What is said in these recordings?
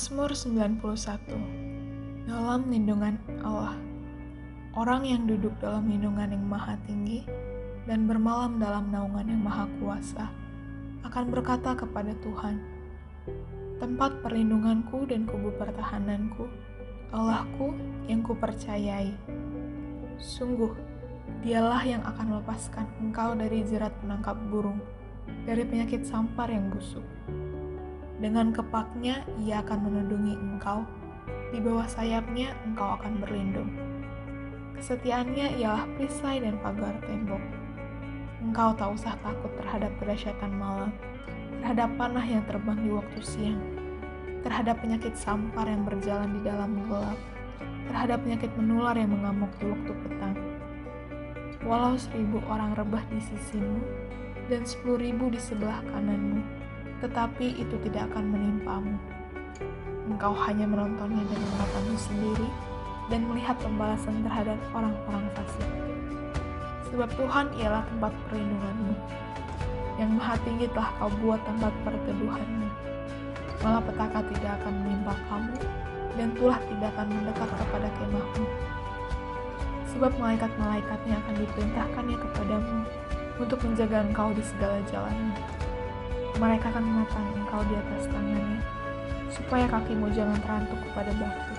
Mazmur 91. Dalam lindungan Allah. Orang yang duduk dalam lindungan yang maha tinggi dan bermalam dalam naungan yang maha kuasa akan berkata kepada Tuhan, tempat perlindunganku dan kubu pertahananku, Allahku yang kupercayai. Sungguh, dialah yang akan melepaskan engkau dari jerat penangkap burung, dari penyakit sampar yang busuk. Dengan kepaknya ia akan melindungi engkau, di bawah sayapnya engkau akan berlindung. Kesetiaannya ialah perisai dan pagar tembok. Engkau tak usah takut terhadap kedahsyatan malam, terhadap panah yang terbang di waktu siang, terhadap penyakit sampar yang berjalan di dalam gelap, terhadap penyakit menular yang mengamuk di waktu petang. Walau 1.000 orang rebah di sisimu dan 10.000 di sebelah kananmu, tetapi itu tidak akan menimpamu. Engkau hanya menontonnya dengan matamu sendiri dan melihat pembalasan terhadap orang-orang fasik. Sebab Tuhan ialah tempat perlindunganmu. Yang maha tinggi telah kau buat tempat perteduhanmu. Malapetaka tidak akan menimpa kamu, dan tulah tidak akan mendekat kepada kemahmu. Sebab malaikat-malaikatnya akan diperintahkannya kepadamu untuk menjaga engkau di segala jalanmu. Mereka akan menatang engkau di atas tangannya, supaya kakimu jangan terantuk kepada batu.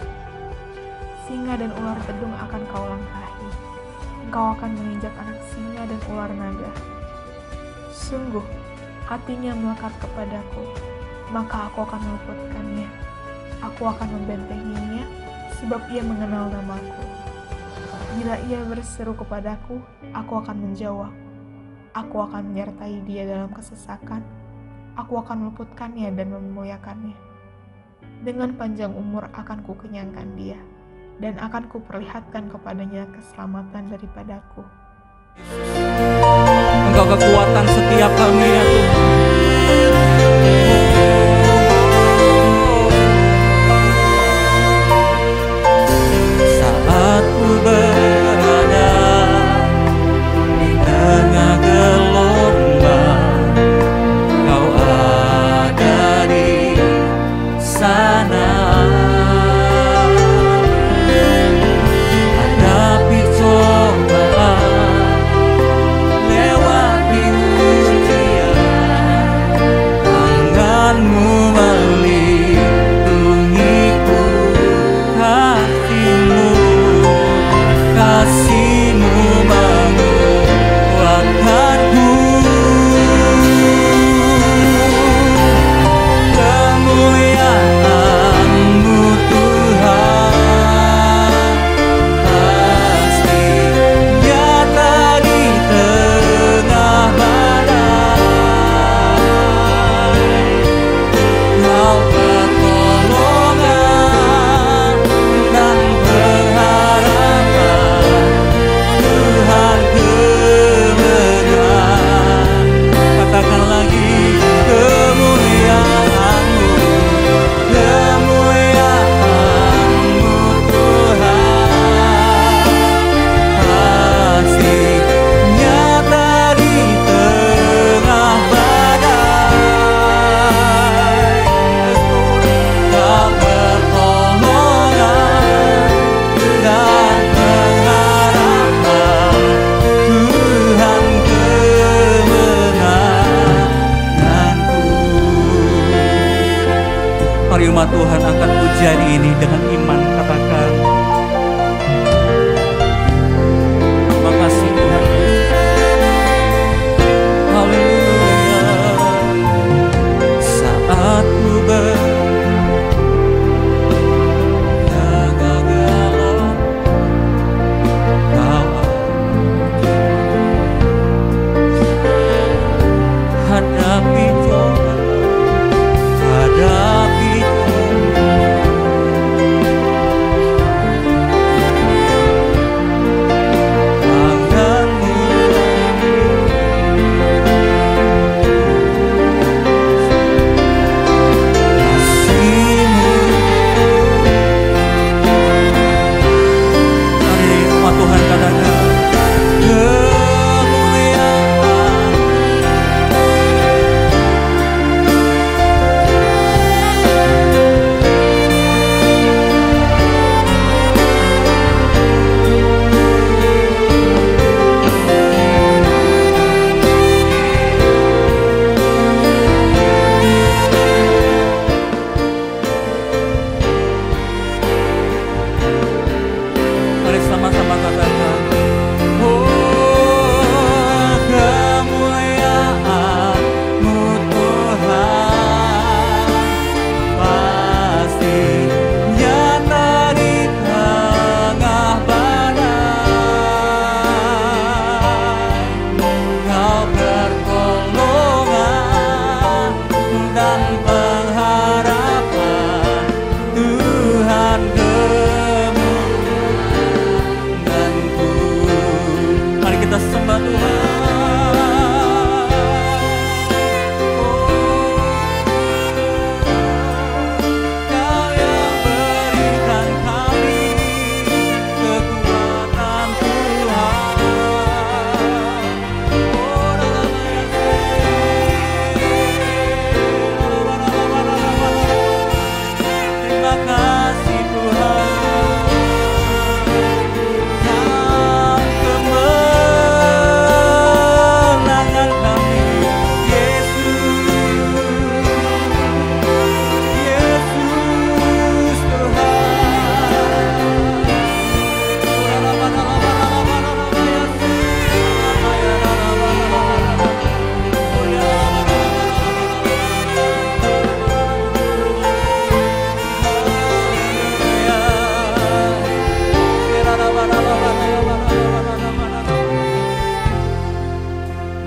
Singa dan ular tedung akan kau langkahi. Engkau akan menginjak anak singa dan ular naga. Sungguh, hatinya melekat kepadaku, maka aku akan meluputkannya. Aku akan membentenginya, sebab ia mengenal namaku. Bila ia berseru kepadaku, aku akan menjawab. Aku akan menyertai dia dalam kesesakan. Aku akan meluputkannya dan memuliakannya. Dengan panjang umur akan kukenyangkan dia, dan akan kuperlihatkan kepadanya keselamatan daripadaku. Engkau kekuatan setiap kami ya Tuhan. Saat ku berada di tengah gelombang, Kau ada di sana. Hadapi cobaan, lewati ujian,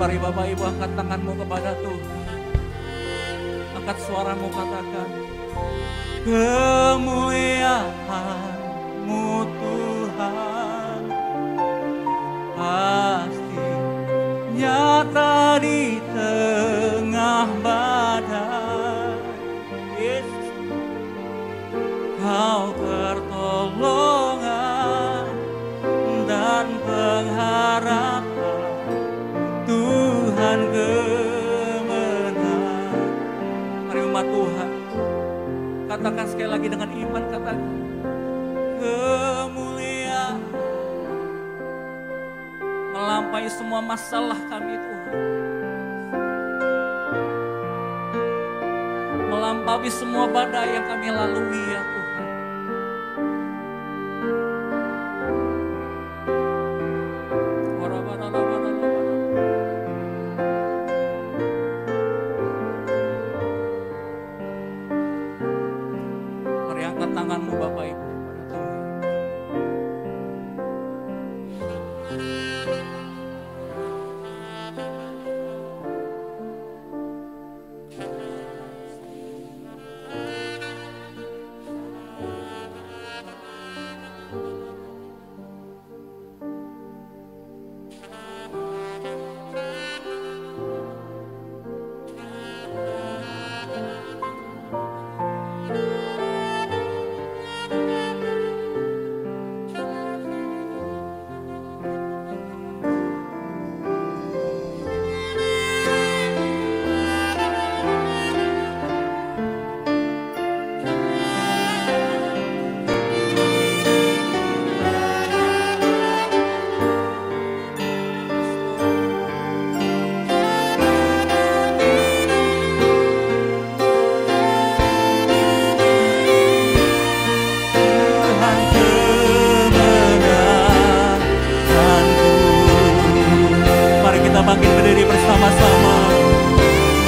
Mari Bapak Ibu angkat tanganmu kepada Tuhan. Angkat suaramu, katakan, kemuliaan-Mu Tuhan pasti nyata di tengah badai. Yesus, Kau pertolongan dan pengharapan, Tuhan kemenangan. Mari umat Tuhan, katakan sekali lagi dengan iman, katakan, kemuliaan melampaui semua masalah kami Tuhan, melampaui semua badai yang kami lalui ya Tuhan. Mari angkat tanganmu Bapak Ibu kepada Tuhan. Bangkit berdiri bersama-sama.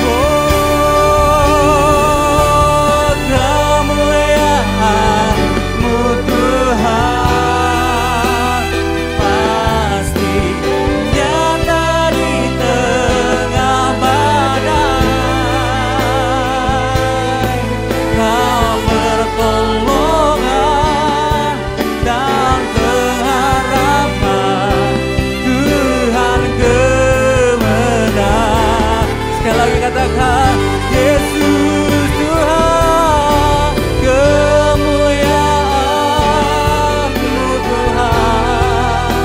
Oh, kemuliaan-Mu Tuhan pasti nyata di tengah badai. Kau pertolongan dan pengharapan, Tuhan kemenangan. Sekali lagi katakan, Yesus Tuhan, kemuliaan-Mu Tuhan.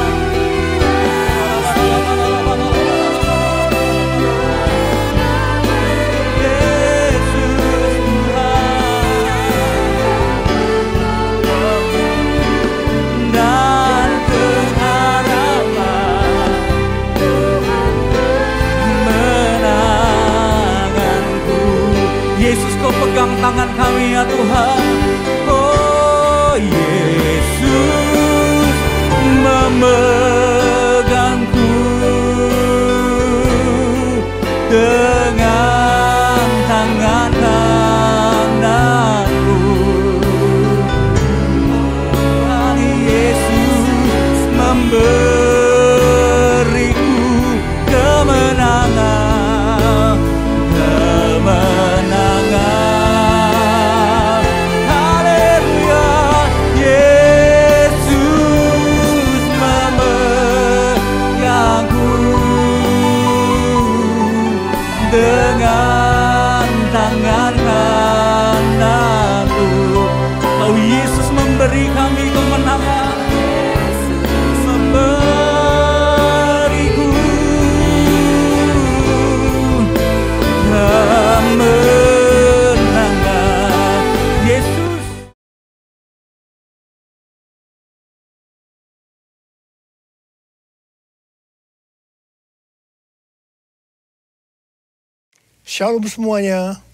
Yesus Tuhan dan pengharapan, menanganku. Yesus, Kau pegang tangan kami ya Tuhan. Oh Yesus, memegangku dengan tangan kananku. Tuhan Yesus memberiku kemenangan, kemenangan. Haleluya, Yesus memegangku dengan tangan kananku. Oh Yesus memberi kami kemenangan, memberiku kemenangan. Yesus. Shalom semuanya.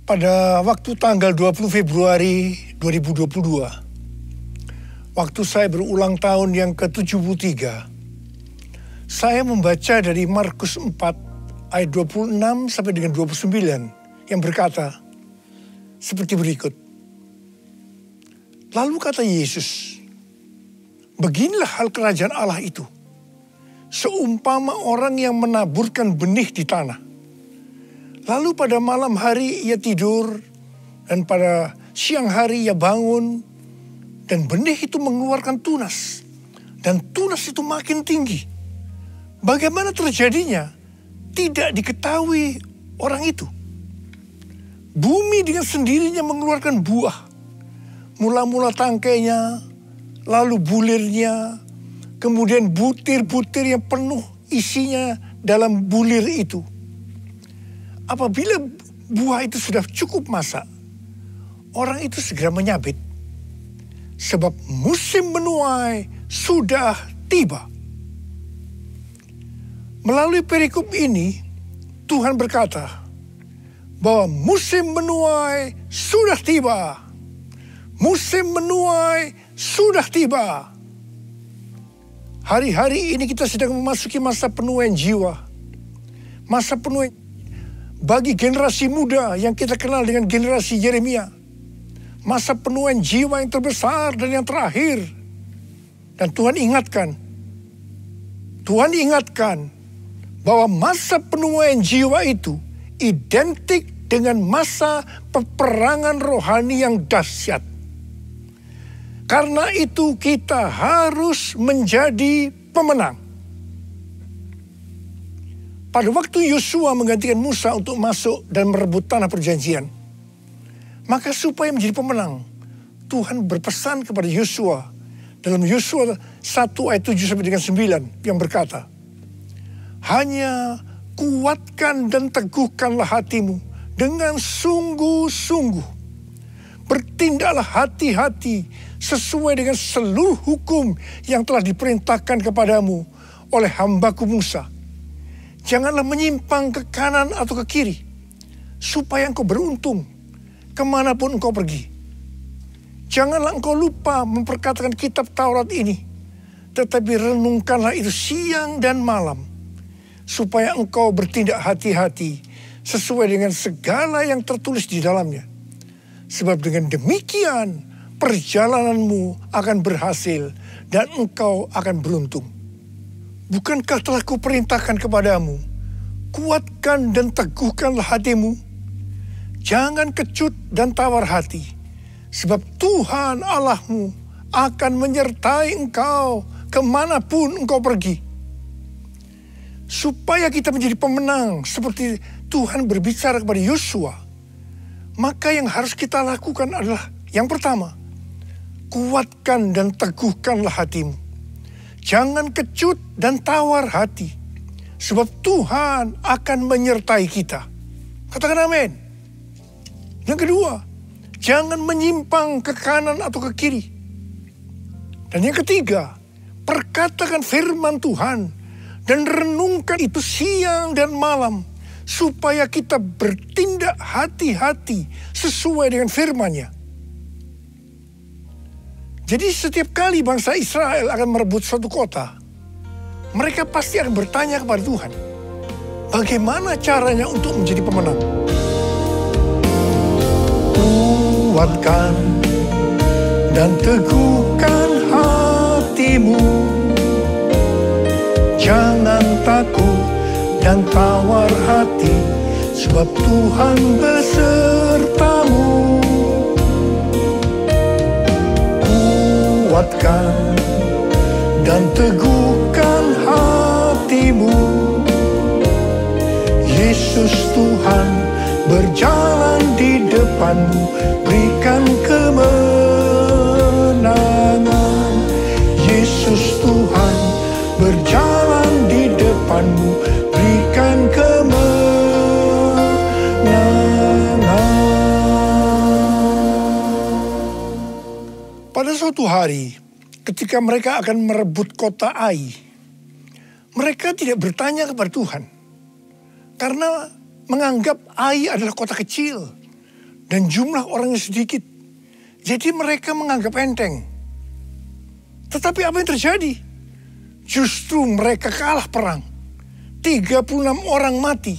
Pada waktu tanggal 20 Februari 2022, waktu saya berulang tahun yang ke-73, saya membaca dari Markus 4 ayat 26 sampai dengan 29 yang berkata seperti berikut. Lalu kata Yesus, beginilah hal kerajaan Allah itu. seumpama orang yang menaburkan benih di tanah. Lalu pada malam hari ia tidur, dan pada siang hari ia bangun, dan benih itu mengeluarkan tunas. Dan tunas itu makin tinggi. Bagaimana terjadinya? Tidak diketahui orang itu. Bumi dengan sendirinya mengeluarkan buah. Mula-mula tangkainya, lalu bulirnya, kemudian butir-butir yang penuh isinya dalam bulir itu. Apabila buah itu sudah cukup masak, orang itu segera menyabit. Sebab musim menuai sudah tiba. Melalui perikop ini, Tuhan berkata bahwa musim menuai sudah tiba. Musim menuai sudah tiba. Hari-hari ini kita sedang memasuki masa penuaian jiwa. Masa penuaian bagi generasi muda yang kita kenal dengan generasi Yeremia. Masa penuaian jiwa yang terbesar dan yang terakhir. Dan Tuhan ingatkan bahwa masa penuaian jiwa itu identik dengan masa peperangan rohani yang dahsyat. Karena itu kita harus menjadi pemenang. Pada waktu Yosua menggantikan Musa untuk masuk dan merebut tanah perjanjian, maka supaya menjadi pemenang, Tuhan berpesan kepada Yosua dalam Yosua 1 ayat 7 sampai dengan 9 yang berkata, hanya kuatkan dan teguhkanlah hatimu dengan sungguh-sungguh. Bertindaklah hati-hati sesuai dengan seluruh hukum yang telah diperintahkan kepadamu oleh hambaku Musa. Janganlah menyimpang ke kanan atau ke kiri, supaya engkau beruntung kemanapun engkau pergi. Janganlah engkau lupa memperkatakan kitab Taurat ini, tetapi renungkanlah itu siang dan malam, supaya engkau bertindak hati-hati sesuai dengan segala yang tertulis di dalamnya. Sebab dengan demikian perjalananmu akan berhasil dan engkau akan beruntung. Bukankah telah kuperintahkan kepadamu, kuatkan dan teguhkanlah hatimu. Jangan kecut dan tawar hati, sebab Tuhan Allahmu akan menyertai engkau kemanapun engkau pergi. Supaya kita menjadi pemenang seperti Tuhan berbicara kepada Yosua, maka yang harus kita lakukan adalah yang pertama, kuatkan dan teguhkanlah hatimu. Jangan kecut dan tawar hati, sebab Tuhan akan menyertai kita. Katakan amin. Yang kedua, jangan menyimpang ke kanan atau ke kiri. Dan yang ketiga, perkatakan firman Tuhan dan renungkan itu siang dan malam, supaya kita bertindak hati-hati sesuai dengan firman-Nya. Jadi setiap kali bangsa Israel akan merebut suatu kota, mereka pasti akan bertanya kepada Tuhan, bagaimana caranya untuk menjadi pemenang? Kuatkan dan teguhkan hatimu, jangan takut dan tawar hati, sebab Tuhan besertamu. Kuatkan dan teguhkan hatimu, Yesus Tuhan berjalan di depanmu, berikan kemenangan. Yesus Tuhan berjalan di depanmu, berikan kemenangan. Pada suatu hari, ketika mereka akan merebut kota Ai, mereka tidak bertanya kepada Tuhan. Karena menganggap Ai adalah kota kecil dan jumlah orangnya sedikit. Jadi mereka menganggap enteng. Tetapi apa yang terjadi? Justru mereka kalah perang. 36 orang mati.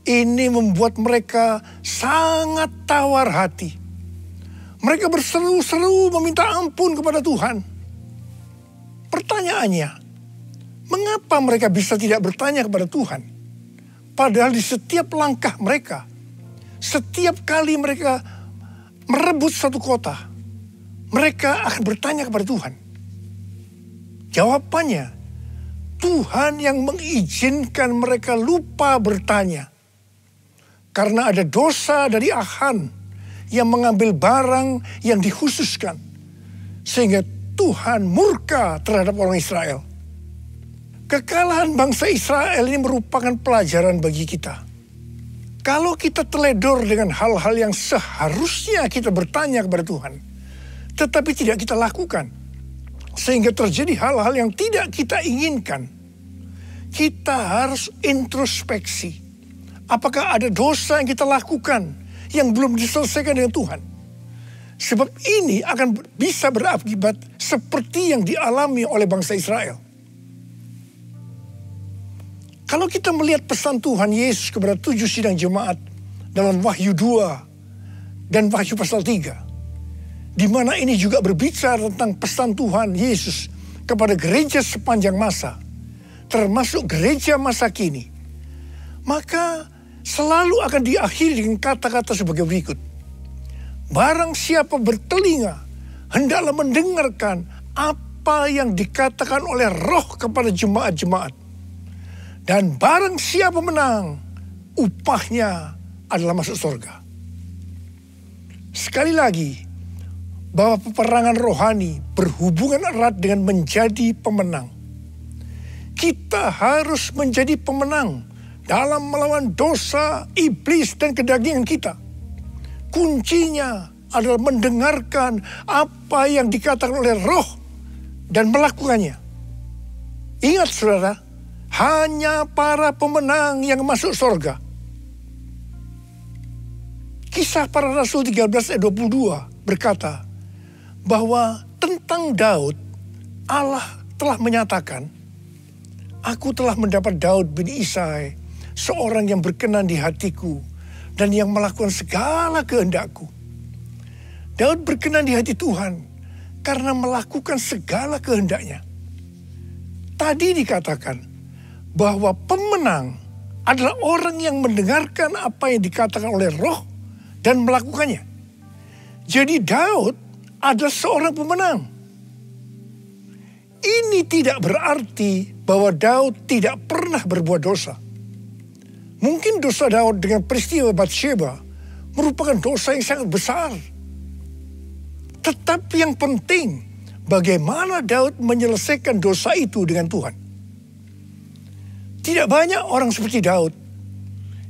Ini membuat mereka sangat tawar hati. Mereka berseru-seru meminta ampun kepada Tuhan. Pertanyaannya, Mengapa mereka bisa tidak bertanya kepada Tuhan? Padahal di setiap langkah mereka, setiap kali mereka merebut satu kota, mereka akan bertanya kepada Tuhan. Jawabannya, Tuhan yang mengizinkan mereka lupa bertanya. Karena ada dosa dari Achan yang mengambil barang yang dikhususkan. Sehingga Tuhan murka terhadap orang Israel. Kekalahan bangsa Israel ini merupakan pelajaran bagi kita. Kalau kita teledor dengan hal-hal yang seharusnya kita bertanya kepada Tuhan, tetapi tidak kita lakukan, sehingga terjadi hal-hal yang tidak kita inginkan, kita harus introspeksi. Apakah ada dosa yang kita lakukan yang belum diselesaikan dengan Tuhan? Sebab ini akan bisa berakibat seperti yang dialami oleh bangsa Israel. Kalau kita melihat pesan Tuhan Yesus kepada 7 sidang jemaat dalam Wahyu 2 dan Wahyu pasal 3, di mana ini juga berbicara tentang pesan Tuhan Yesus kepada gereja sepanjang masa, termasuk gereja masa kini, maka selalu akan diakhiri dengan kata-kata sebagai berikut. Barang siapa bertelinga, hendaklah mendengarkan apa yang dikatakan oleh Roh kepada jemaat-jemaat. Dan barang siapa menang, upahnya adalah masuk surga. Sekali lagi, bahwa peperangan rohani berhubungan erat dengan menjadi pemenang. Kita harus menjadi pemenang dalam melawan dosa, iblis, dan kedagingan kita. Kuncinya adalah mendengarkan apa yang dikatakan oleh Roh dan melakukannya. Ingat saudara, hanya para pemenang yang masuk surga. Kisah Para Rasul 13 ayat 22 berkata bahwa tentang Daud, Allah telah menyatakan, aku telah mendapat Daud bin Isai, seorang yang berkenan di hatiku dan yang melakukan segala kehendakku. Daud berkenan di hati Tuhan karena melakukan segala kehendaknya. Tadi dikatakan bahwa pemenang adalah orang yang mendengarkan apa yang dikatakan oleh Roh dan melakukannya. Jadi Daud adalah seorang pemenang. Ini tidak berarti bahwa Daud tidak pernah berbuat dosa. Mungkin dosa Daud dengan peristiwa Batsheba merupakan dosa yang sangat besar. Tetapi yang penting, bagaimana Daud menyelesaikan dosa itu dengan Tuhan. Tidak banyak orang seperti Daud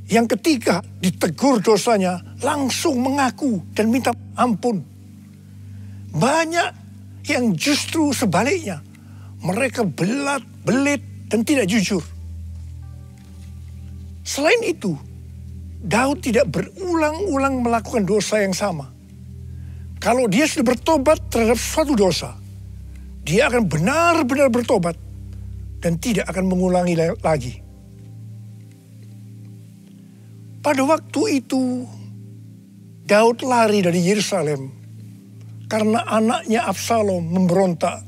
yang ketika ditegur dosanya langsung mengaku dan minta ampun. Banyak yang justru sebaliknya, mereka belit dan tidak jujur. Selain itu, Daud tidak berulang-ulang melakukan dosa yang sama. Kalau dia sudah bertobat terhadap suatu dosa, dia akan benar-benar bertobat dan tidak akan mengulangi lagi. Pada waktu itu, Daud lari dari Yerusalem karena anaknya Absalom memberontak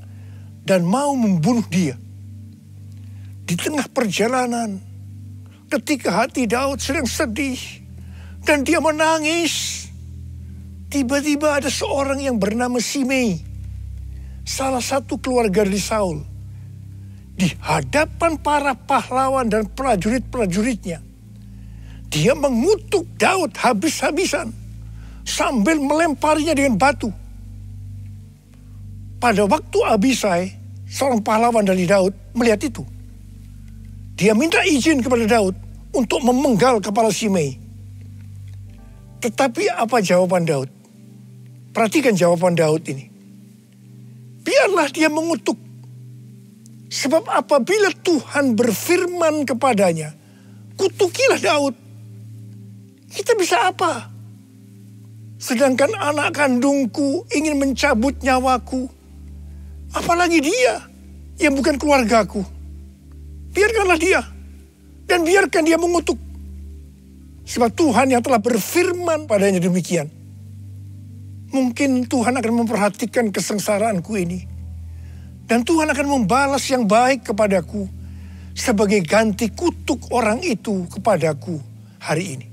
dan mau membunuh dia. Di tengah perjalanan, ketika hati Daud sedang sedih dan dia menangis, tiba-tiba ada seorang yang bernama Simei, salah satu keluarga dari Saul, di hadapan para pahlawan dan prajurit-prajuritnya. Dia mengutuk Daud habis-habisan sambil melemparinya dengan batu. Pada waktu Abisai, seorang pahlawan dari Daud, melihat itu, dia minta izin kepada Daud untuk memenggal kepala Simei. Tetapi apa jawaban Daud? Perhatikan jawaban Daud ini. Biarlah dia mengutuk. Sebab apabila Tuhan berfirman kepadanya, kutukilah Daud. Kita bisa apa? Sedangkan anak kandungku ingin mencabut nyawaku. Apalagi dia yang bukan keluargaku. Biarkanlah dia. Dan biarkan dia mengutuk. Sebab Tuhan yang telah berfirman padanya demikian. Mungkin Tuhan akan memperhatikan kesengsaraanku ini. Dan Tuhan akan membalas yang baik kepadaku sebagai ganti kutuk orang itu kepadaku hari ini.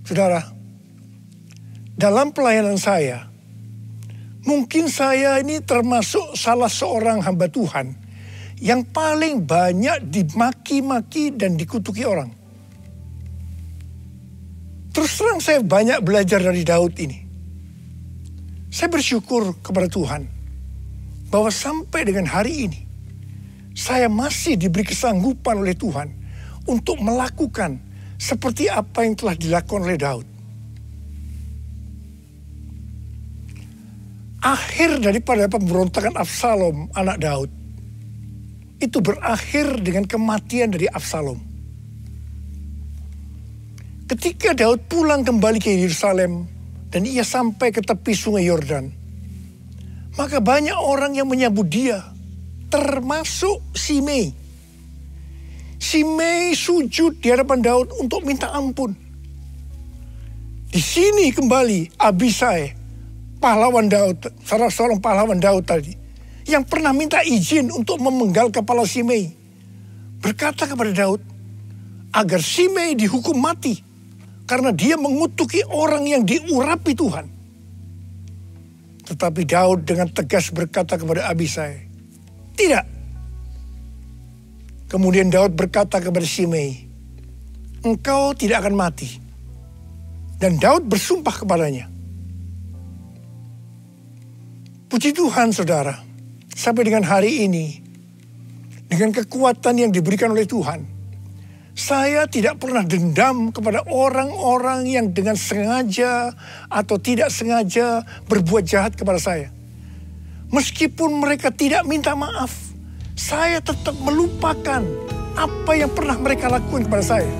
Saudara, dalam pelayanan saya, mungkin saya ini termasuk salah seorang hamba Tuhan yang paling banyak dimaki-maki dan dikutuki orang. Terus terang saya banyak belajar dari Daud ini. Saya bersyukur kepada Tuhan bahwa sampai dengan hari ini saya masih diberi kesanggupan oleh Tuhan untuk melakukan seperti apa yang telah dilakukan oleh Daud. Akhir daripada pemberontakan Absalom, anak Daud, itu berakhir dengan kematian dari Absalom. Ketika Daud pulang kembali ke Yerusalem dan ia sampai ke tepi sungai Yordan, maka banyak orang yang menyambut dia, termasuk Shimei. Shimei sujud di hadapan Daud untuk minta ampun. Di sini kembali Abisai, pahlawan Daud, salah seorang pahlawan Daud tadi, yang pernah minta izin untuk memenggal kepala Shimei, berkata kepada Daud agar Shimei dihukum mati karena dia mengutuki orang yang diurapi Tuhan. Tetapi Daud dengan tegas berkata kepada Abisai, tidak. Kemudian Daud berkata kepada Shimei, engkau tidak akan mati. Dan Daud bersumpah kepadanya. Puji Tuhan saudara, sampai dengan hari ini, dengan kekuatan yang diberikan oleh Tuhan, saya tidak pernah dendam kepada orang-orang yang dengan sengaja atau tidak sengaja berbuat jahat kepada saya. Meskipun mereka tidak minta maaf, saya tetap melupakan apa yang pernah mereka lakukan kepada saya.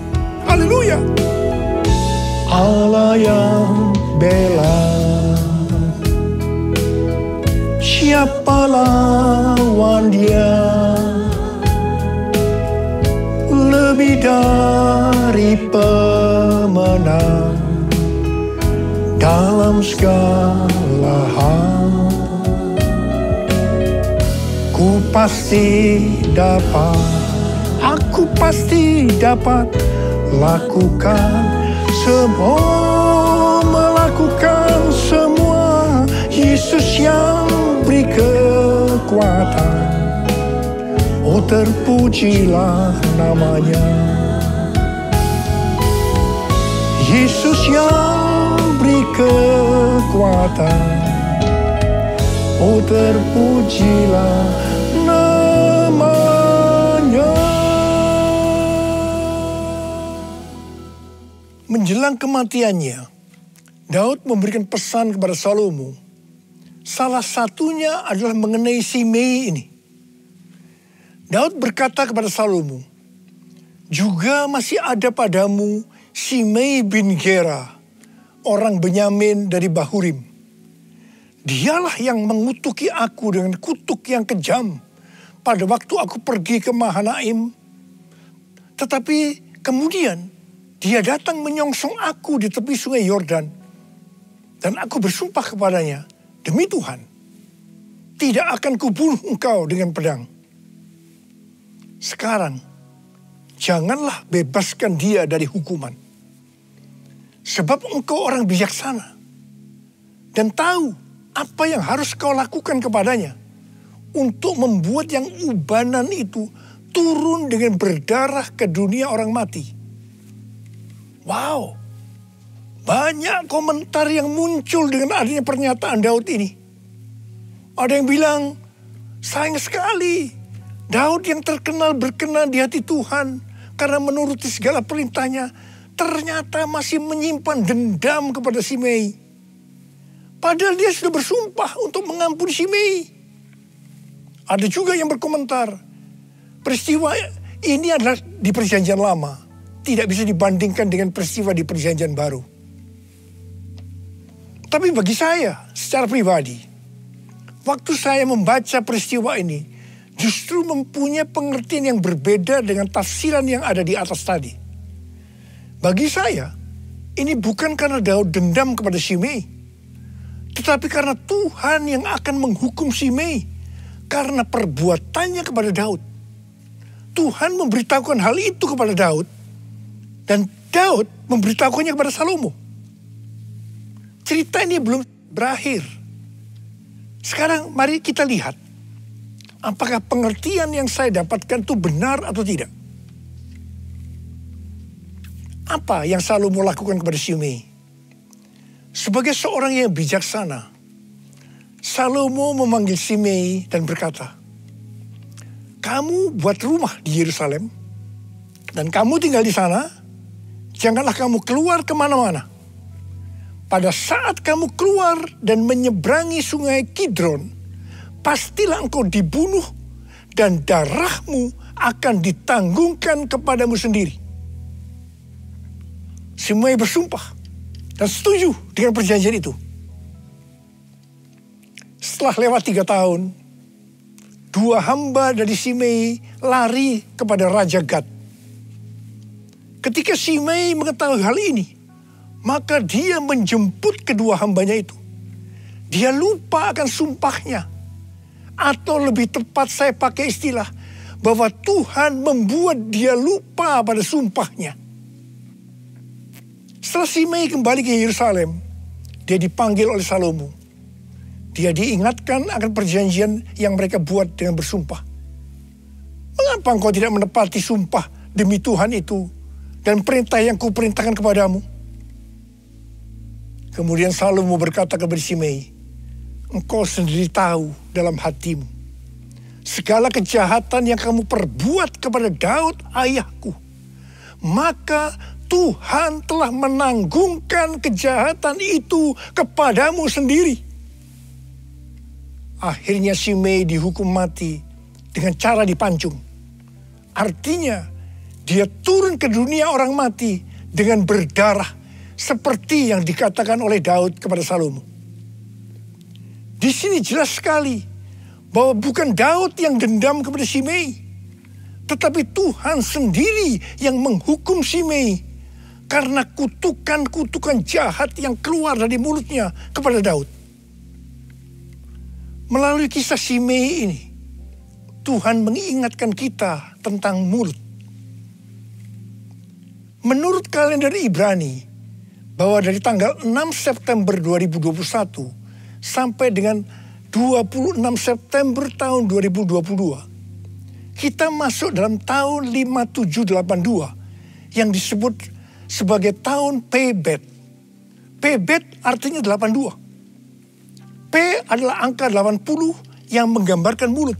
Haleluya. Allah yang bela, siapa lawan dia? Lebih dari pemenang dalam segala hal. Aku pasti dapat lakukan semua, melakukan semua. Yesus yang beri kekuatan, oh terpujilah namanya. Yesus yang beri kekuatan, oh terpujilah namanya. Menjelang kematiannya, Daud memberikan pesan kepada Salomo. Salah satunya adalah mengenai Shimei ini. Daud berkata kepada Salomo, juga masih ada padamu Shimei bin Gera, orang Benyamin dari Bahurim. Dialah yang mengutuki aku dengan kutuk yang kejam pada waktu aku pergi ke Mahanaim. Tetapi kemudian dia datang menyongsong aku di tepi sungai Yordan. Dan aku bersumpah kepadanya, demi Tuhan, tidak akan kubunuh engkau dengan pedang. Sekarang, janganlah bebaskan dia dari hukuman. Sebab engkau orang bijaksana dan tahu apa yang harus kau lakukan kepadanya untuk membuat yang ubanan itu turun dengan berdarah ke dunia orang mati. Wow, banyak komentar yang muncul dengan adanya pernyataan Daud ini. Ada yang bilang, sayang sekali Daud yang terkenal berkenan di hati Tuhan karena menuruti segala perintahnya, ternyata masih menyimpan dendam kepada Shimei. Padahal dia sudah bersumpah untuk mengampuni Shimei. Ada juga yang berkomentar, peristiwa ini adalah di Perjanjian Lama, tidak bisa dibandingkan dengan peristiwa di Perjanjian Baru. Tapi bagi saya, secara pribadi, waktu saya membaca peristiwa ini, justru mempunyai pengertian yang berbeda dengan tafsiran yang ada di atas tadi. Bagi saya, ini bukan karena Daud dendam kepada Shimei, tetapi karena Tuhan yang akan menghukum Shimei karena perbuatannya kepada Daud. Tuhan memberitahukan hal itu kepada Daud. Dan Daud memberitahukannya kepada Salomo. Cerita ini belum berakhir. Sekarang mari kita lihat. Apakah pengertian yang saya dapatkan itu benar atau tidak. Apa yang Salomo lakukan kepada Shimei? Sebagai seorang yang bijaksana, Salomo memanggil Shimei dan berkata, kamu buat rumah di Yerusalem, dan kamu tinggal di sana, janganlah kamu keluar kemana-mana. Pada saat kamu keluar dan menyeberangi sungai Kidron, pastilah engkau dibunuh dan darahmu akan ditanggungkan kepadamu sendiri. Shimei bersumpah dan setuju dengan perjanjian itu. Setelah lewat 3 tahun, 2 hamba dari Shimei lari kepada Raja Gad. Ketika Shimei mengetahui hal ini, maka dia menjemput kedua hambanya itu. Dia lupa akan sumpahnya. Atau lebih tepat saya pakai istilah, bahwa Tuhan membuat dia lupa pada sumpahnya. Setelah Shimei kembali ke Yerusalem, dia dipanggil oleh Salomo. Dia diingatkan akan perjanjian yang mereka buat dengan bersumpah. Mengapa engkau tidak menepati sumpah demi Tuhan itu dan perintah yang kuperintahkan kepadamu? Kemudian Salomo berkata kepada Shimei, engkau sendiri tahu dalam hatimu segala kejahatan yang kamu perbuat kepada Daud ayahku. Maka Tuhan telah menanggungkan kejahatan itu kepadamu sendiri. Akhirnya Shimei dihukum mati dengan cara dipancung. Artinya dia turun ke dunia orang mati dengan berdarah seperti yang dikatakan oleh Daud kepada Salomo. Di sini jelas sekali bahwa bukan Daud yang dendam kepada Shimei, tetapi Tuhan sendiri yang menghukum Shimei karena kutukan-kutukan jahat yang keluar dari mulutnya kepada Daud. Melalui kisah Shimei ini, Tuhan mengingatkan kita tentang mulut. Menurut kalender Ibrani, bahwa dari tanggal 6 September 2021 sampai dengan 26 September tahun 2022, kita masuk dalam tahun 5782 yang disebut sebagai tahun Pebet. Pebet artinya 82. P adalah angka 80 yang menggambarkan mulut.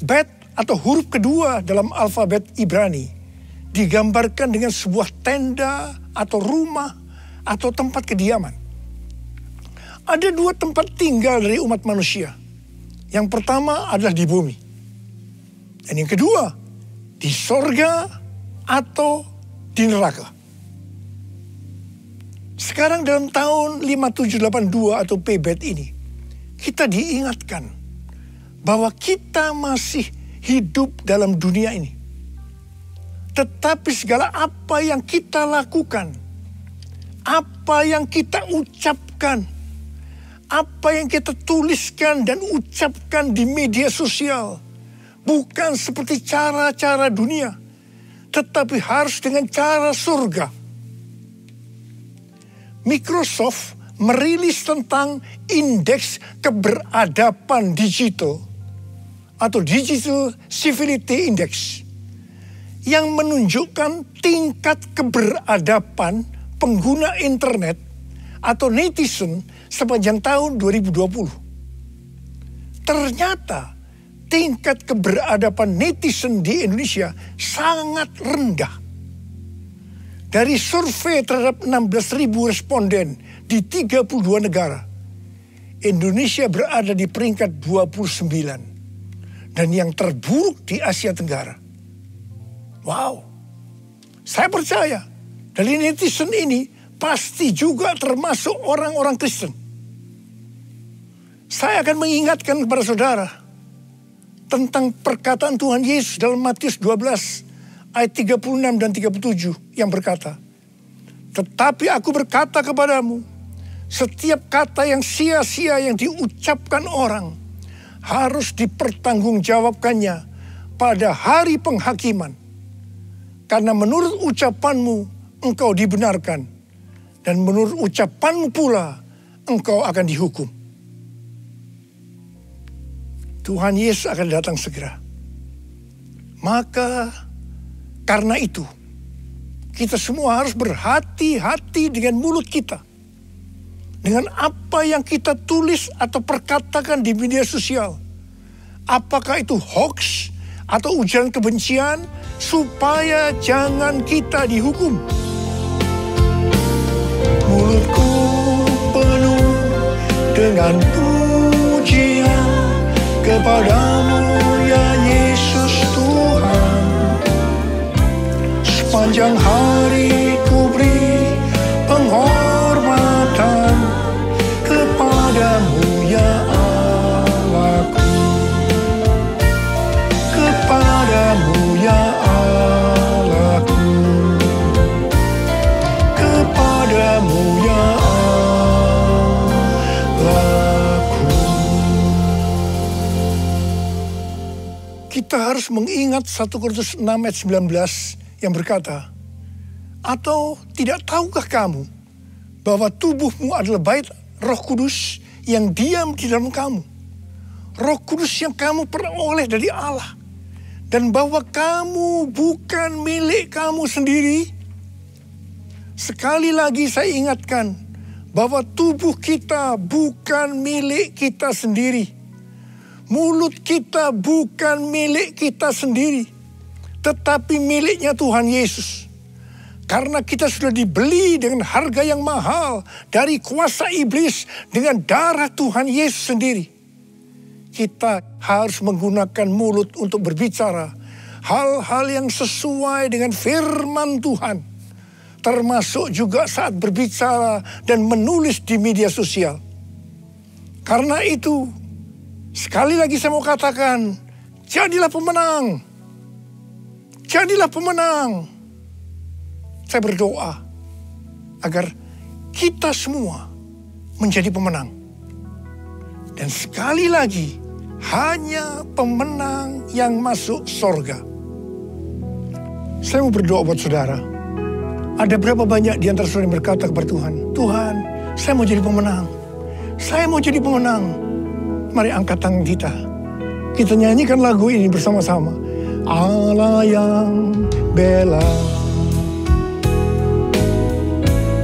Bet atau huruf kedua dalam alfabet Ibrani digambarkan dengan sebuah tenda atau rumah atau tempat kediaman. Ada 2 tempat tinggal dari umat manusia. Yang pertama adalah di bumi. Dan yang kedua, di sorga atau di neraka. Sekarang dalam tahun 5782 atau Pebet ini, kita diingatkan bahwa kita masih hidup dalam dunia ini. Tetapi segala apa yang kita lakukan, apa yang kita ucapkan, apa yang kita tuliskan dan ucapkan di media sosial, bukan seperti cara-cara dunia, tetapi harus dengan cara surga. Microsoft merilis tentang indeks keberadaban digital atau Digital Civility Index yang menunjukkan tingkat keberadaban pengguna internet atau netizen sepanjang tahun 2020. Ternyata tingkat keberadaban netizen di Indonesia sangat rendah. Dari survei terhadap 16.000 responden di 32 negara, Indonesia berada di peringkat 29 dan yang terburuk di Asia Tenggara. Wow, saya percaya dari netizen ini pasti juga termasuk orang-orang Kristen. Saya akan mengingatkan kepada saudara tentang perkataan Tuhan Yesus dalam Matius 12 ayat 36 dan 37 yang berkata, tetapi aku berkata kepadamu, setiap kata yang sia-sia yang diucapkan orang harus dipertanggungjawabkannya pada hari penghakiman. Karena menurut ucapanmu engkau dibenarkan, dan menurut ucapanmu pula engkau akan dihukum. Tuhan Yesus akan datang segera. Maka karena itu, kita semua harus berhati-hati dengan mulut kita. Dengan apa yang kita tulis atau perkatakan di media sosial. Apakah itu hoax atau ujaran kebencian, supaya jangan kita dihukum. Mulutku penuh dengan pujian kepadamu ya Yesus Tuhan. Sepanjang hari ku beri penghormatan kepadamu ya Allahku. Kepadamu ya Allahku. Kepadamu ya Allahku. Kita harus mengingat 1 Korintus 6 ayat 19 yang berkata, atau tidak tahukah kamu bahwa tubuhmu adalah bait Roh Kudus yang diam di dalam kamu. Roh Kudus yang kamu peroleh dari Allah. Dan bahwa kamu bukan milik kamu sendiri. Sekali lagi saya ingatkan bahwa tubuh kita bukan milik kita sendiri. Mulut kita bukan milik kita sendiri, tetapi miliknya Tuhan Yesus. Karena kita sudah dibeli dengan harga yang mahal dari kuasa iblis dengan darah Tuhan Yesus sendiri. Kita harus menggunakan mulut untuk berbicara hal-hal yang sesuai dengan firman Tuhan. Termasuk juga saat berbicara dan menulis di media sosial. Karena itu, sekali lagi saya mau katakan, jadilah pemenang. Jadilah pemenang. Saya berdoa agar kita semua menjadi pemenang. Dan sekali lagi, hanya pemenang yang masuk sorga. Saya mau berdoa buat saudara. Ada berapa banyak di antara saudara yang berkata kepada Tuhan, Tuhan, saya mau jadi pemenang. Saya mau jadi pemenang. Mari angkat tangan kita. Kita nyanyikan lagu ini bersama-sama. Allah yang bela,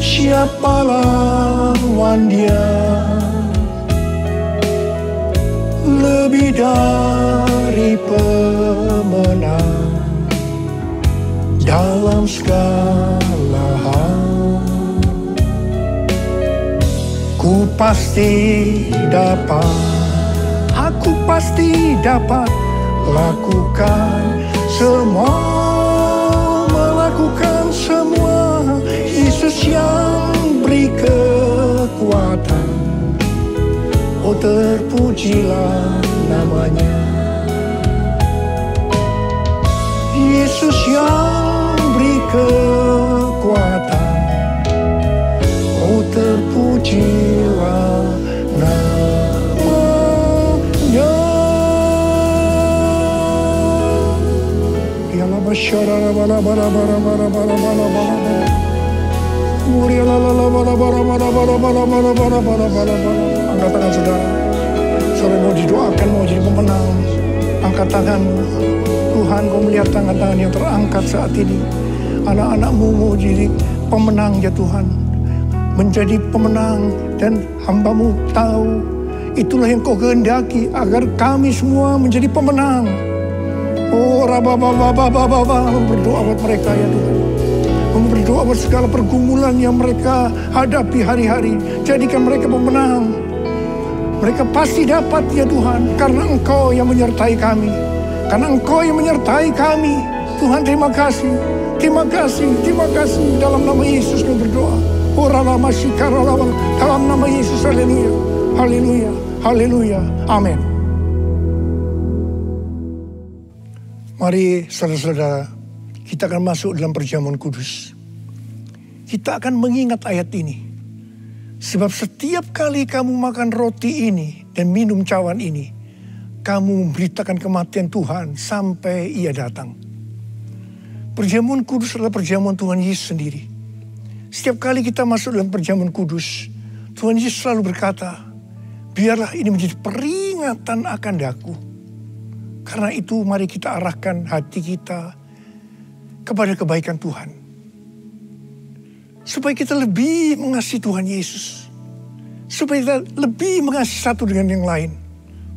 siapa lawan dia? Lebih dari pemenang dalam segala hal. Ku pasti dapat, aku pasti dapat lakukan semua, melakukan semua. Yesus yang beri kekuatan, oh terpujilah namanya. Yesus yang beri kekuatan, oh terpujilah namanya. Ya Allah, masyarakat angkat tangan saudara. Saudara mau didoakan, mau jadi pemenang. Angkat tanganmu. Tuhan, kau melihat tangan-tangan yang terangkat saat ini. Anak-anakmu mau jadi pemenang ya Tuhan. Menjadi pemenang, dan hambamu tahu itulah yang kau kehendaki agar kami semua menjadi pemenang. Oh, berdoa buat mereka ya Tuhan. Berdoa buat segala pergumulan yang mereka hadapi hari-hari. Jadikan mereka pemenang. Mereka pasti dapat ya Tuhan, karena Engkau yang menyertai kami. Karena Engkau yang menyertai kami. Tuhan, terima kasih. Terima kasih, terima kasih. Dalam nama Yesus kami berdoa. Dalam nama Yesus, haleluya. Haleluya, haleluya, amin. Mari saudara-saudara, kita akan masuk dalam perjamuan kudus. Kita akan mengingat ayat ini. Sebab setiap kali kamu makan roti ini dan minum cawan ini, kamu memberitakan kematian Tuhan sampai ia datang. Perjamuan kudus adalah perjamuan Tuhan Yesus sendiri. Setiap kali kita masuk dalam perjamuan kudus, Tuhan Yesus selalu berkata, biarlah ini menjadi peringatan akan daku. Karena itu mari kita arahkan hati kita kepada kebaikan Tuhan. Supaya kita lebih mengasihi Tuhan Yesus. Supaya kita lebih mengasihi satu dengan yang lain.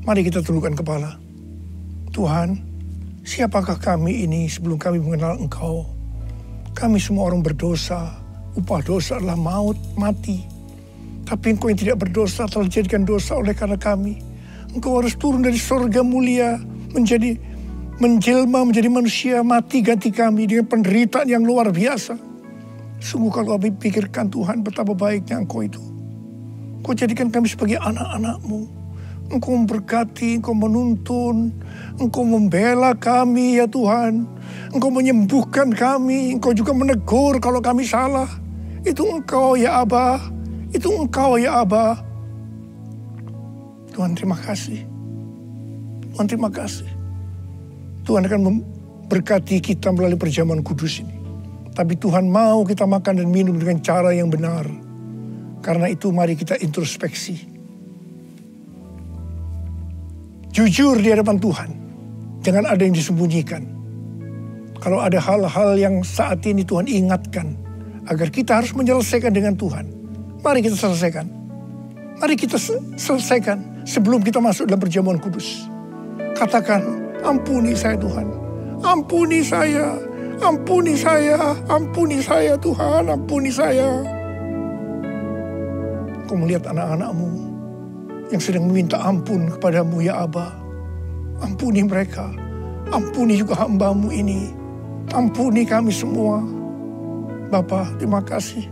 Mari kita tundukkan kepala. Tuhan, siapakah kami ini sebelum kami mengenal Engkau? Kami semua orang berdosa. Upah dosa adalah maut, mati. Tapi Engkau yang tidak berdosa telah dijadikan dosa oleh karena kami. Engkau harus turun dari surga mulia, menjelma menjadi manusia, mati ganti kami dengan penderitaan yang luar biasa. Sungguh kalau kami pikirkan Tuhan betapa baiknya Engkau itu. Engkau jadikan kami sebagai anak-anak-Mu. Engkau memberkati, Engkau menuntun, Engkau membela kami ya Tuhan. Engkau menyembuhkan kami, Engkau juga menegur kalau kami salah. Itu Engkau ya Aba, itu Engkau ya Aba. Tuhan terima kasih. Tuhan terima kasih. Tuhan akan memberkati kita melalui perjamuan kudus ini. Tapi Tuhan mau kita makan dan minum dengan cara yang benar. Karena itu mari kita introspeksi. Jujur di hadapan Tuhan. Jangan ada yang disembunyikan. Kalau ada hal-hal yang saat ini Tuhan ingatkan. Agar kita harus menyelesaikan dengan Tuhan. Mari kita selesaikan. Mari kita selesaikan sebelum kita masuk dalam perjamuan kudus. Katakan, ampuni saya Tuhan. Ampuni saya. Ampuni saya. Ampuni saya Tuhan. Ampuni saya. Kau melihat anak-anak-Mu yang sedang meminta ampun kepadamu ya Aba. Ampuni mereka. Ampuni juga hamba-Mu ini. Ampuni kami semua. Bapa, terima kasih.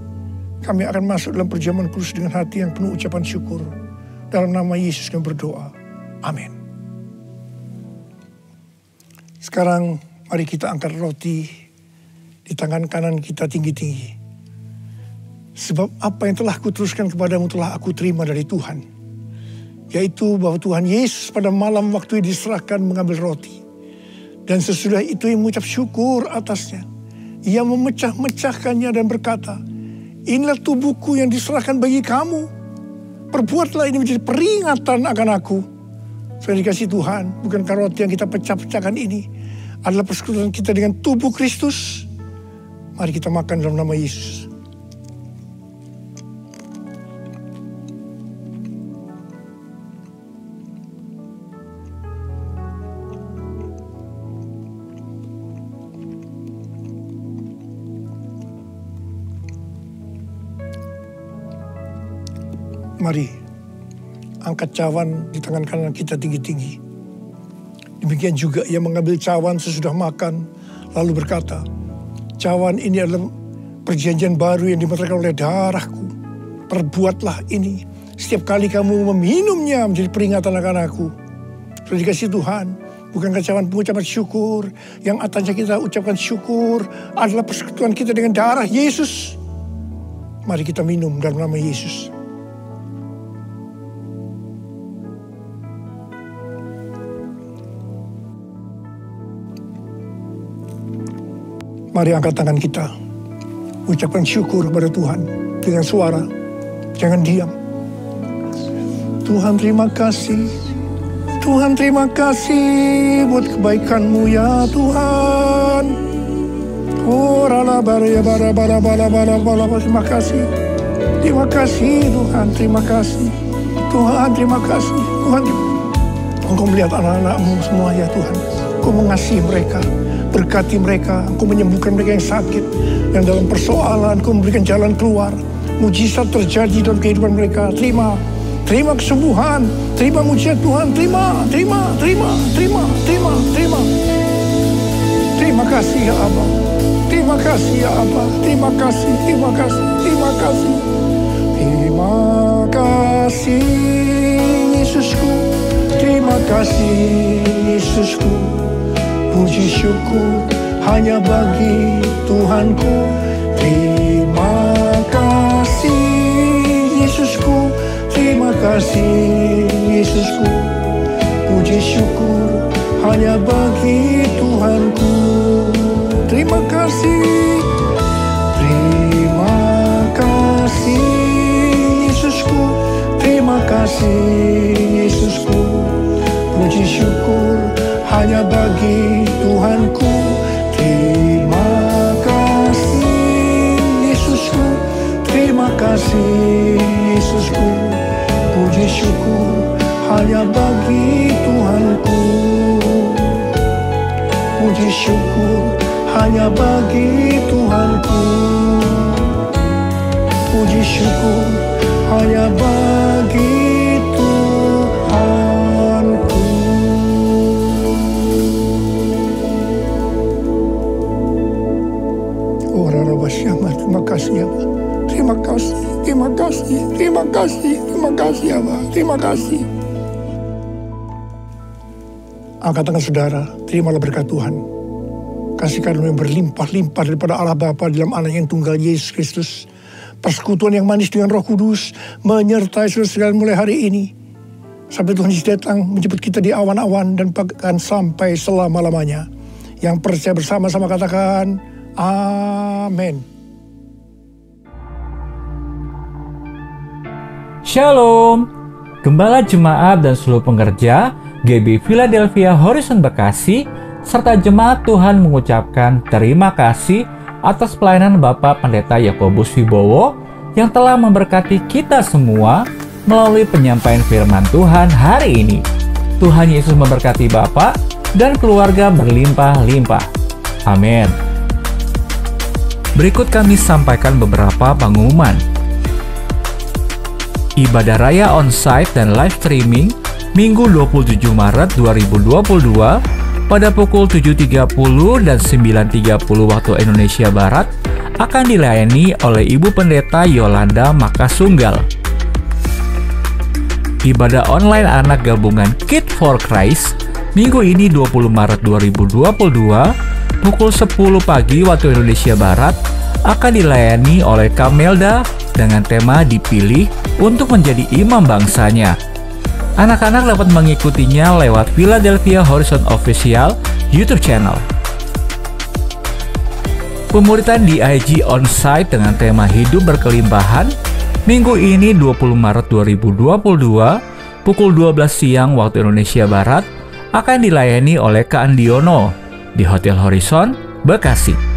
Kami akan masuk dalam perjamuan kudus dengan hati yang penuh ucapan syukur. Dalam nama Yesus kami berdoa. Amin. Sekarang mari kita angkat roti di tangan kanan kita tinggi-tinggi. Sebab apa yang telah kuteruskan kepadamu telah aku terima dari Tuhan. Yaitu bahwa Tuhan Yesus pada malam waktu diserahkan mengambil roti. Dan sesudah itu ia mengucap syukur atasnya. Ia memecah-mecahkannya dan berkata, inilah tubuhku yang diserahkan bagi kamu. Perbuatlah ini menjadi peringatan akan aku. Saya dikasih Tuhan, bukankah roti yang kita pecah-pecahkan ini adalah persekutuan kita dengan tubuh Kristus? Mari kita makan dalam nama Yesus. Mari, angkat cawan di tangan kanan kita tinggi-tinggi. Demikian juga ia mengambil cawan sesudah makan, lalu berkata, cawan ini adalah perjanjian baru yang dimeteraikan oleh darahku. Perbuatlah ini. Setiap kali kamu meminumnya menjadi peringatan akan aku. Sudah dikasih Tuhan, bukankah cawan pengucapan syukur, yang atasnya kita ucapkan syukur, adalah persekutuan kita dengan darah Yesus. Mari kita minum dalam nama Yesus. Mari angkat tangan kita. Ucapkan syukur kepada Tuhan dengan suara. Jangan diam. Tuhan terima kasih. Tuhan terima kasih buat kebaikan-Mu ya Tuhan. Oh rala bara bara bara bara bara bara. Terima kasih. Terima kasih Tuhan. Terima kasih. Tuhan terima kasih. Tuhan, Engkau melihat anak-anak-Mu semua ya Tuhan. Engkau mengasihi mereka. Berkati mereka, Engkau menyembuhkan mereka yang sakit, yang dalam persoalan, Engkau memberikan jalan keluar. Mujizat terjadi dalam kehidupan mereka. Terima kesembuhan, terima mujizat Tuhan, terima. Terima kasih ya Aba, terima kasih ya Aba, terima kasih. Terima kasih Yesusku, terima kasih Yesusku. Puji syukur hanya bagi Tuhanku. Terima kasih Yesusku. Terima kasih Yesusku. Puji syukur hanya bagi Tuhanku. Terima kasih. Terima kasih Yesusku. Terima kasih Yesusku. Puji syukur hanya bagi Tuhanku. Terima kasih Yesusku. Terima kasih Yesusku. Puji syukur hanya bagi Tuhanku. Puji syukur hanya bagi Tuhanku. Puji syukur hanya bagi Tuhanku. Oh, Rarabasyama, terima kasih ya Pak. Terima kasih, terima kasih, terima kasih, terima kasih ya Pak. Terima kasih. Angkat tangan saudara, terimalah berkat Tuhan. Kasih karunia berlimpah-limpah daripada Allah Bapa dalam Anak yang tunggal Yesus Kristus. Persekutuan yang manis dengan Roh Kudus menyertai saudara sekalian mulai hari ini. Sampai Tuhan Yesus datang menjemput kita di awan-awan dan bahkan sampai selama-lamanya. Yang percaya bersama-sama katakan, amin. Shalom, Gembala Jemaat dan seluruh pengerja GB Philadelphia Horizon Bekasi serta Jemaat Tuhan mengucapkan terima kasih atas pelayanan Bapak Pendeta Yakobus Wibowo yang telah memberkati kita semua melalui penyampaian firman Tuhan hari ini. Tuhan Yesus memberkati Bapak dan keluarga berlimpah-limpah. Amin. Berikut kami sampaikan beberapa pengumuman. Ibadah Raya on-site dan live streaming Minggu 27 Maret 2022 pada pukul 7.30 dan 9.30 waktu Indonesia Barat akan dilayani oleh Ibu Pendeta Yolanda Makasunggal. Ibadah online anak gabungan Kid for Christ Minggu ini 20 Maret 2022 pukul 10 pagi waktu Indonesia Barat akan dilayani oleh Kamelda dengan tema dipilih untuk menjadi imam bangsanya. Anak-anak dapat mengikutinya lewat Philadelphia Horizon Official YouTube channel. Pemuritan di IG on-site dengan tema hidup berkelimpahan Minggu ini 20 Maret 2022 pukul 12 siang waktu Indonesia Barat akan dilayani oleh Kak Andiono di Hotel Horizon, Bekasi.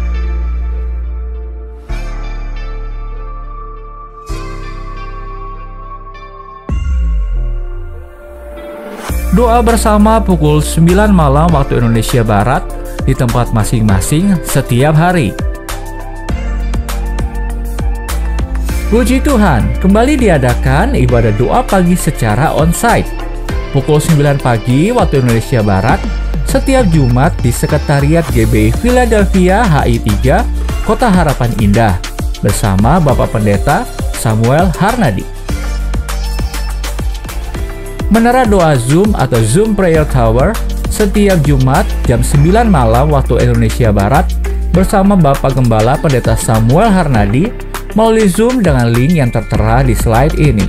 Doa bersama pukul 9 malam waktu Indonesia Barat di tempat masing-masing setiap hari. Puji Tuhan, kembali diadakan ibadah doa pagi secara on-site. Pukul 9 pagi waktu Indonesia Barat setiap Jumat di Sekretariat GBI Philadelphia HI3, Kota Harapan Indah, bersama Bapak Pendeta Samuel Harnadi. Menara doa Zoom atau Zoom Prayer Tower setiap Jumat jam 9 malam waktu Indonesia Barat bersama Bapak Gembala Pendeta Samuel Harnadi melalui Zoom dengan link yang tertera di slide ini.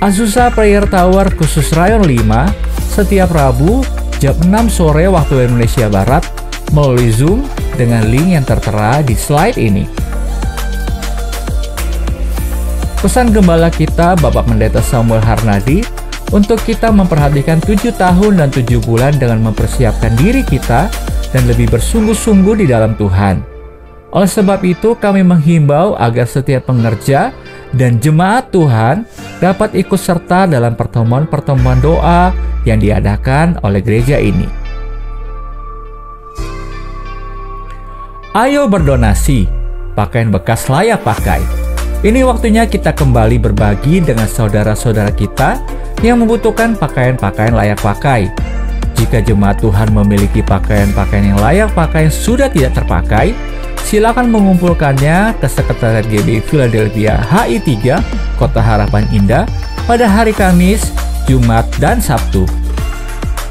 Azusa Prayer Tower khusus Rayon 5 setiap Rabu jam 6 sore waktu Indonesia Barat melalui Zoom dengan link yang tertera di slide ini. Pesan gembala kita Bapak Pendeta Samuel Harnadi untuk kita memperhatikan 7 tahun dan 7 bulan dengan mempersiapkan diri kita dan lebih bersungguh-sungguh di dalam Tuhan. Oleh sebab itu kami menghimbau agar setiap pengerja dan jemaat Tuhan dapat ikut serta dalam pertemuan-pertemuan doa yang diadakan oleh gereja ini. Ayo berdonasi, pakaian bekas layak pakai. Ini waktunya kita kembali berbagi dengan saudara-saudara kita yang membutuhkan pakaian-pakaian layak pakai. Jika jemaat Tuhan memiliki pakaian-pakaian yang layak pakai yang sudah tidak terpakai, silakan mengumpulkannya ke Sekretariat GBI Philadelphia HI3, Kota Harapan Indah pada hari Kamis, Jumat, dan Sabtu.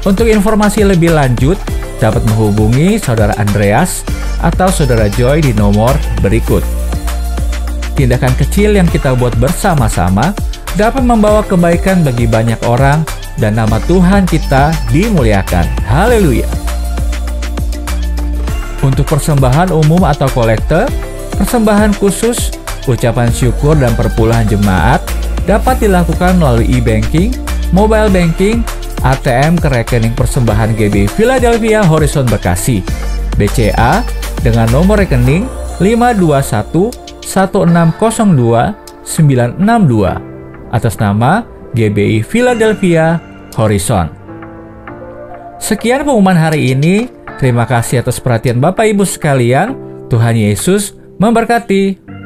Untuk informasi lebih lanjut, dapat menghubungi Saudara Andreas atau Saudara Joy di nomor berikut. tindakan kecil yang kita buat bersama-sama dapat membawa kebaikan bagi banyak orang dan nama Tuhan kita dimuliakan. Haleluya. Untuk persembahan umum atau kolekte, persembahan khusus, ucapan syukur dan perpuluhan jemaat dapat dilakukan melalui e-banking, mobile banking, ATM ke rekening persembahan GBI Philadelphia Horizon Bekasi, BCA dengan nomor rekening 5211602-962 atas nama GBI Philadelphia Horizon. Sekian pengumuman hari ini. Terima kasih atas perhatian Bapak Ibu sekalian. Tuhan Yesus memberkati.